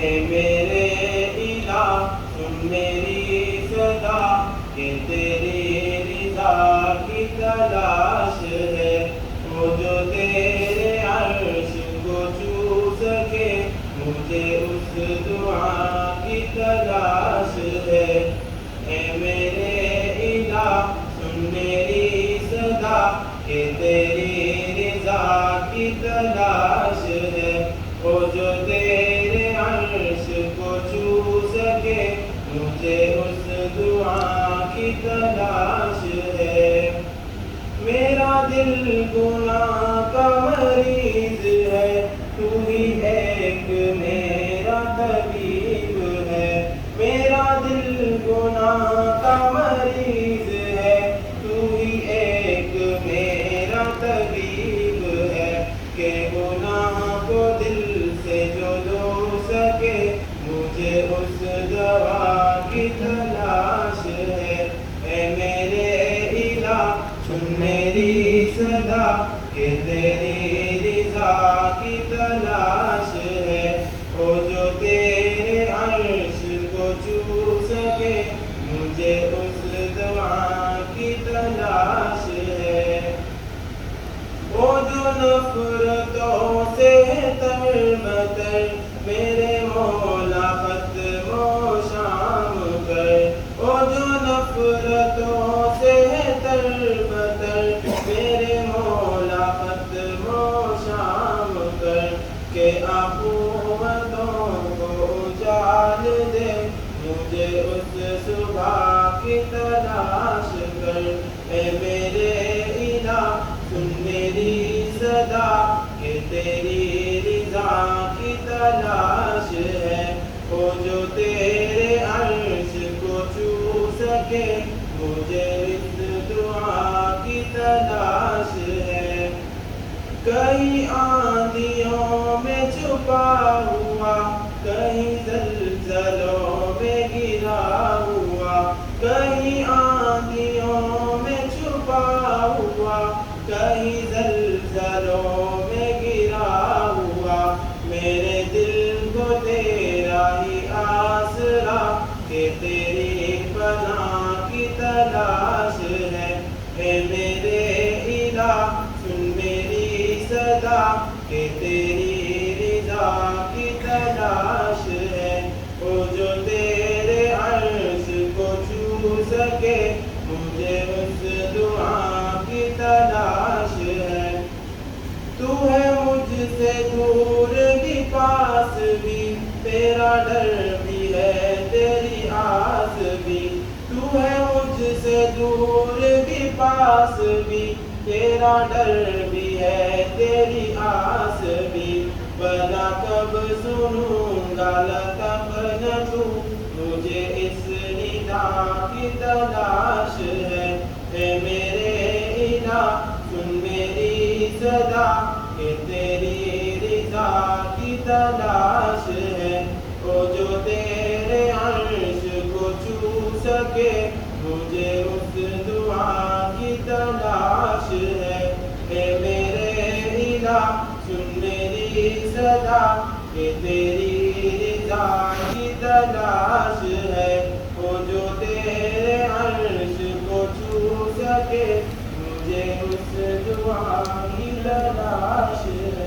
اے میرے الہ سن میری صدا کہ تیری رضا کی تلاش ہے، وہ جو تیرے عرش کو چھو سکے مجھے اس دعا کی تلاش ہے۔ اے میرے الہ سن میری صدا کہ تیری رضا کی تلاش ہے، وہ جو تیرے عرش کو چھو سکے مجھے اس دعا کی تلاش ہے۔ میرا دل گناہ کا مریض ہے، تو ہی ایک میرا طبیب ہے۔ میرا دل گناہ کا مریض ہے، تو ہی ایک میرا طبیب ہے، کہ گناہ کو دل سے جو دھو سکے مجھے اس دوا کی تلاش ہے۔ اے میرے الہ سن میری صدا کہ تیری رضا کی تلاش ہے، وہ جو تیرے عرش کو چھو سکے مجھے اس دعا کی تلاش ہے۔ وہ جو نفرتوں سے تر بتر میرے مولا ختم و شام کر، وہ جو نفرتوں سے تر بتر میرے مولا ختم و شام کر، کہ آفاتوں کو اجال دے مجھے اس صبح کی تلاش کر۔ اے میرے الہ سن میری صدا کہ تیری رضا کی تلاش ہے، وہ جو تیرے عرش کو چھو سکے مجھے اس دعا کی تلاش ہے۔ کہیں آندھیوں میں چھپا ہوا، کہیں زلزلوں میں گرا ہوا، کہیں آندھیوں میں چھپا ہوا، کہیں زلزلوں میں گرا ہوا، میرے دل کو تیرا ہی آسرا کہ تیری پناہ کی تلاش ہے۔ اے میرے الہ سن میری صدا کہ تیری رضا کی تلاش ہے، وہ جو تیرے عرش کو چھو سکے مجھے اس دعا کی تلاش ہے۔ تو ہے مجھ سے دور بھی پاس بھی، تیرا ڈر بھی ہے تیری آس بھی۔ تو ہے مجھ سے دور بھی پاس بھی، تیرا ڈر بھی ہے تیری آس بھی۔ بلا کب سنوں گا لطف مجھے اس ندا کی تلاش ہے۔ اے میرے الہ سن میری صدا کہ تیری رضا کی تلاش ہے، وہ جو تیرے عرش کو چھو سکے مجھے اس دعا کی تلاش ہے۔ اے میرے الہ سن میری صدا کہ تیری رضا کی تلاش ہے، وہ جو تیرے عرش کو چھو سکے مجھے اس دعا کی تلاش ہے۔